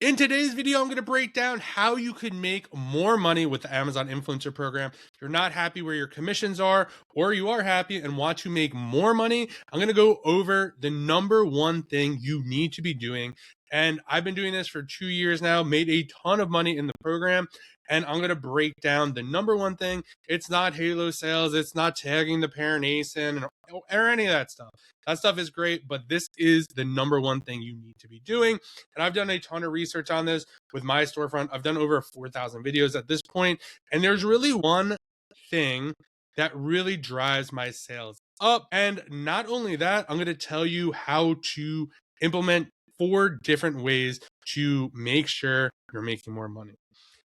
In today's video, I'm going to break down how you can make more money with the Amazon Influencer Program. If you're not happy where your commissions are, or you are happy and want to make more money, I'm going to go over the number one thing you need to be doing. And I've been doing this for 2 years now, made a ton of money in the program. And I'm going to break down the number one thing. It's not Halo sales, it's not tagging the parent ASIN or any of that stuff. That stuff is great, but this is the number one thing you need to be doing. And I've done a ton of research on this with my storefront. I've done over 4,000 videos at this point, and there's really one thing that really drives my sales up. And not only that, I'm going to tell you how to implement 4 different ways to make sure you're making more money.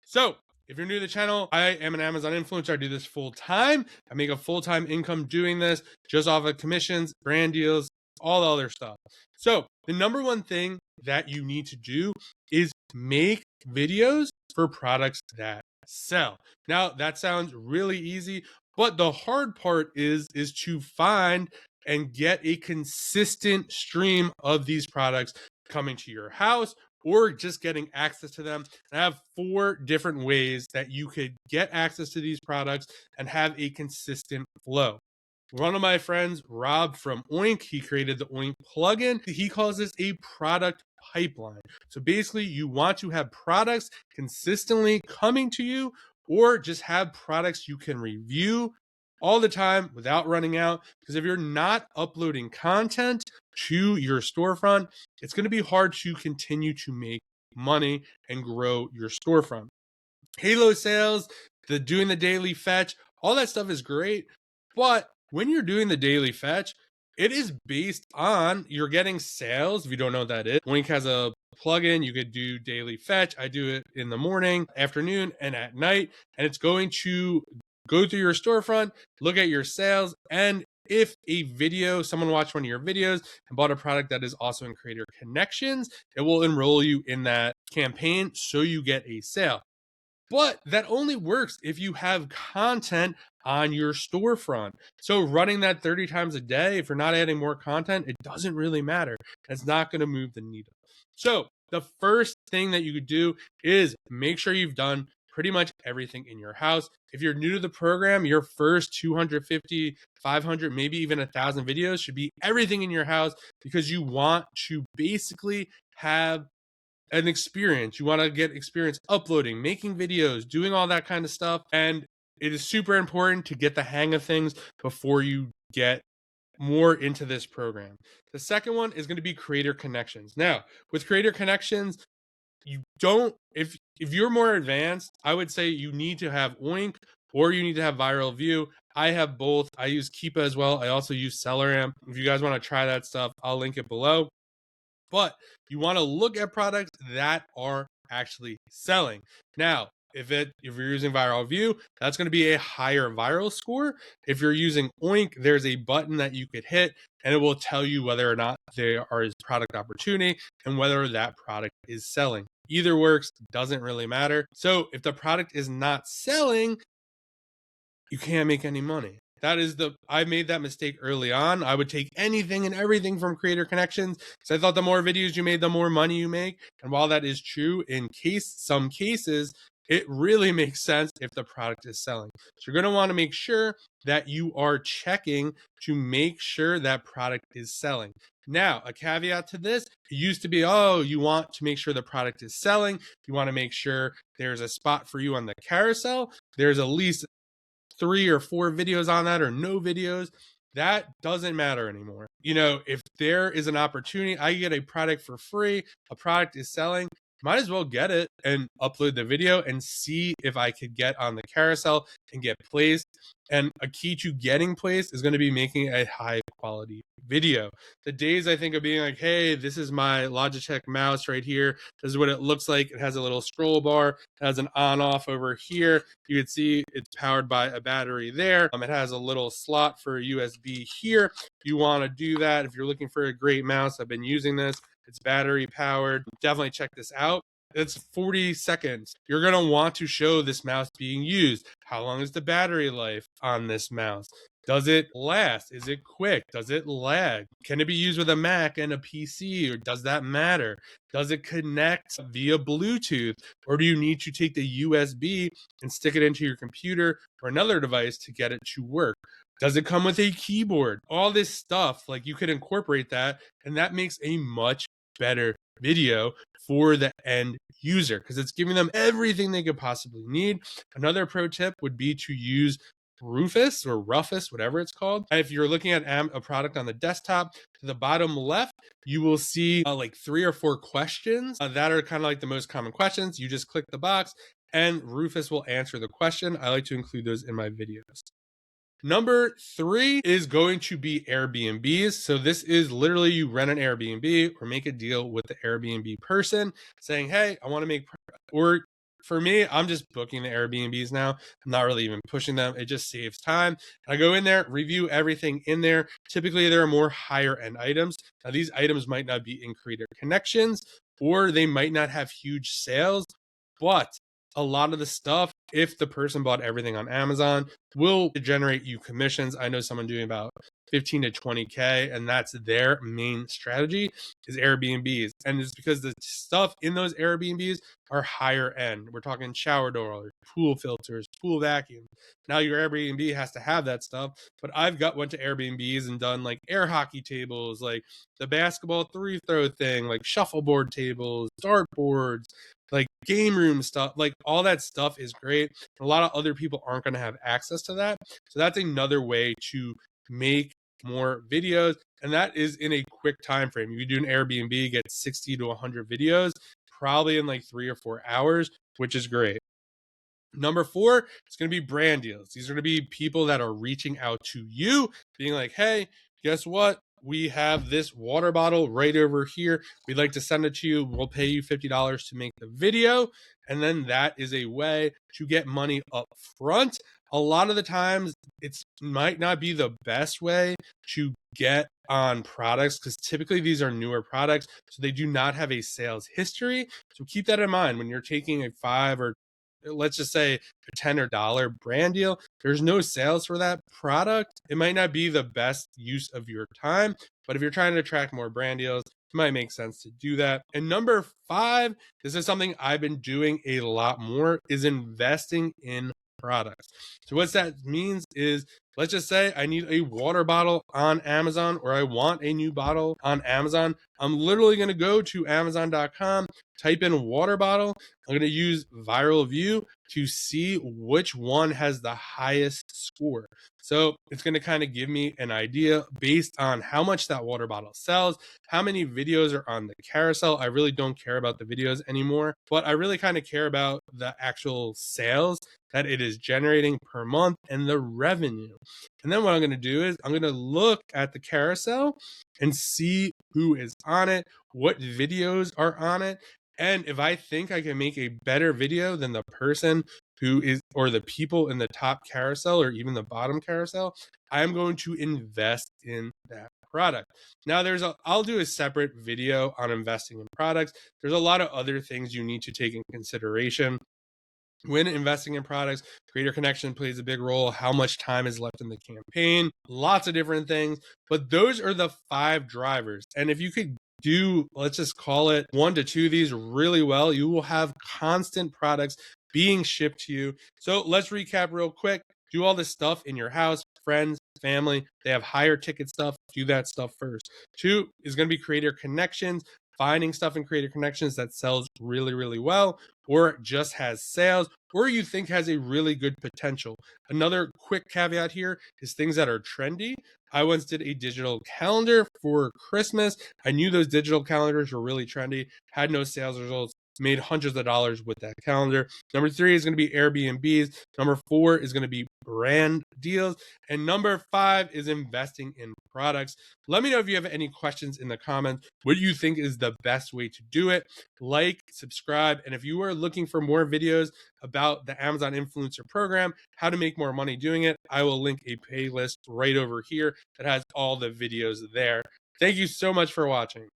So if you're new to the channel, I am an Amazon influencer. I do this full time. I make a full-time income doing this just off of commissions, brand deals, all the other stuff. So the number one thing that you need to do is make videos for products that sell. Now that sounds really easy, but the hard part is to find and get a consistent stream of these products coming to your house or just getting access to them. And I have 4 different ways that you could get access to these products and have a consistent flow. One of my friends, Rob from Oink, he created the Oink plugin. He calls this a product pipeline. So basically, you want to have products consistently coming to you, or just have products you can review all the time without running out. Because if you're not uploading content to your storefront, it's going to be hard to continue to make money and grow your storefront. Halo sales, doing the daily fetch, all that stuff is great. But when you're doing the daily fetch, it is based on you're getting sales. If you don't know what that is, Wink has a plugin. You could do daily fetch. I do it in the morning, afternoon, and at night. And it's going to go through your storefront, look at your sales, and if a video, someone watched one of your videos and bought a product that is also in Creator Connections, it will enroll you in that campaign so you get a sale. But that only works if you have content on your storefront. So running that 30 times a day, if you're not adding more content, it doesn't really matter. It's not going to move the needle. So the first thing that you could do is make sure you've done pretty much everything in your house. If you're new to the program, your first 250, 500, maybe even 1,000 videos should be everything in your house, because you want to basically have an experience. You want to get experience uploading, making videos, doing all that kind of stuff. And it is super important to get the hang of things before you get more into this program. The second one is going to be Creator Connections. Now, with Creator Connections, you don't, if you're more advanced, I would say you need to have Oink or you need to have Viral View. I have both. I use Keepa as well. I also use SellerAmp. If you guys want to try that stuff, I'll link it below. But you want to look at products that are actually selling. Now, if you're using Viral View, that's going to be a higher viral score. If you're using Oink, there's a button that you could hit and it will tell you whether or not there is product opportunity and whether that product is selling. Either works, doesn't really matter. So if the product is not selling, you can't make any money. I made that mistake early on. I would take anything and everything from Creator Connections because I thought the more videos you made, the more money you make. And while that is true in some cases, it really makes sense if the product is selling. So you're going to want to make sure that you are checking to make sure that product is selling. Now, a caveat to this, it used to be, you want to make sure the product is selling. You want to make sure there's a spot for you on the carousel. There's at least 3 or 4 videos on that or no videos. That doesn't matter anymore. If there is an opportunity, I get a product for free, a product is selling, might as well get it and upload the video and see if I could get on the carousel and get placed. And a key to getting placed is going to be making a high quality video. The days I think of being like, hey, this is my Logitech mouse right here. This is what it looks like. It has a little scroll bar. It has an on off over here. You can see it's powered by a battery there. It has a little slot for a USB here. You want to do that. If you're looking for a great mouse, I've been using this. It's battery powered. Definitely check this out. It's 40 seconds. You're going to want to show this mouse being used. How long is the battery life on this mouse? Does it last? Is it quick? Does it lag? Can it be used with a Mac and a PC, or does that matter? Does it connect via Bluetooth, or do you need to take the USB and stick it into your computer or another device to get it to work? Does it come with a keyboard? All this stuff, like you could incorporate that, and that makes a much better video for the end user because it's giving them everything they could possibly need. Another pro tip would be to use Rufus or Rufus, whatever it's called. If you're looking at a product on the desktop, to the bottom left, you will see like 3 or 4 questions that are kind of like the most common questions. You just click the box and Rufus will answer the question. I like to include those in my videos. Number 3 is going to be Airbnbs. So this is literally you rent an Airbnb or make a deal with the Airbnb person saying, hey, I want to make, or for me, I'm just booking the Airbnbs now. I'm not really even pushing them. It just saves time. I go in there, review everything in there. Typically, there are more higher end items. Now, these items might not be in Creator Connections or they might not have huge sales, but a lot of the stuff, if the person bought everything on Amazon, will generate you commissions. I know someone doing about 15 to 20K, and that's their main strategy is Airbnbs. And it's because the stuff in those Airbnbs are higher end. We're talking shower doors, pool filters, pool vacuums. Now your Airbnb has to have that stuff, but I've went to Airbnbs and done like air hockey tables, like the basketball 3-throw thing, like shuffleboard tables, dartboards, like game room stuff, like all that stuff is great. A lot of other people aren't going to have access to that. So that's another way to make more videos. And that is in a quick time frame. If you do an Airbnb, get 60 to 100 videos, probably in like 3 or 4 hours, which is great. Number 4, it's going to be brand deals. These are going to be people that are reaching out to you, being like, hey, guess what? We have this water bottle right over here. We'd like to send it to you. We'll pay you $50 to make the video. And then that is a way to get money up front. A lot of the times, it might not be the best way to get on products because typically these are newer products. So they do not have a sales history. So keep that in mind when you're taking a 5 or let's just say a $10 or dollar brand deal, there's no sales for that product. It might not be the best use of your time, but if you're trying to attract more brand deals, it might make sense to do that. And number 5, this is something I've been doing a lot more, is investing in products. So what that means is, let's just say I need a water bottle on Amazon or I want a new bottle on Amazon. I'm literally going to go to Amazon.com, type in water bottle. I'm going to use viral view to see which one has the highest score. So it's going to kind of give me an idea based on how much that water bottle sells, how many videos are on the carousel. I really don't care about the videos anymore, but I really kind of care about the actual sales that it is generating per month and the revenue. And then what I'm going to do is I'm going to look at the carousel and see who is on it, what videos are on it. And if I think I can make a better video than the person who is, or the people in the top carousel or even the bottom carousel, I'm going to invest in that product. Now I'll do a separate video on investing in products. There's a lot of other things you need to take in consideration when investing in products. Creator Connection plays a big role. How much time is left in the campaign? Lots of different things, but those are the 5 drivers. And if you could do, let's just call it 1 to 2 of these really well, you will have constant products being shipped to you. So let's recap real quick. Do all this stuff in your house, friends, family. They have higher ticket stuff. Do that stuff first. 2 is going to be Creator Connections. Finding stuff in Creator Connections that sells really, really well, or just has sales, or you think has a really good potential. Another quick caveat here is things that are trendy. I once did a digital calendar for Christmas. I knew those digital calendars were really trendy, had no sales results, made hundreds of dollars with that calendar. Number 3 is going to be Airbnbs. Number 4 is going to be brand deals. And number 5 is investing in products. Let me know if you have any questions in the comments. What do you think is the best way to do it? Like, subscribe. And if you are looking for more videos about the Amazon Influencer Program, how to make more money doing it, I will link a playlist right over here that has all the videos there. Thank you so much for watching.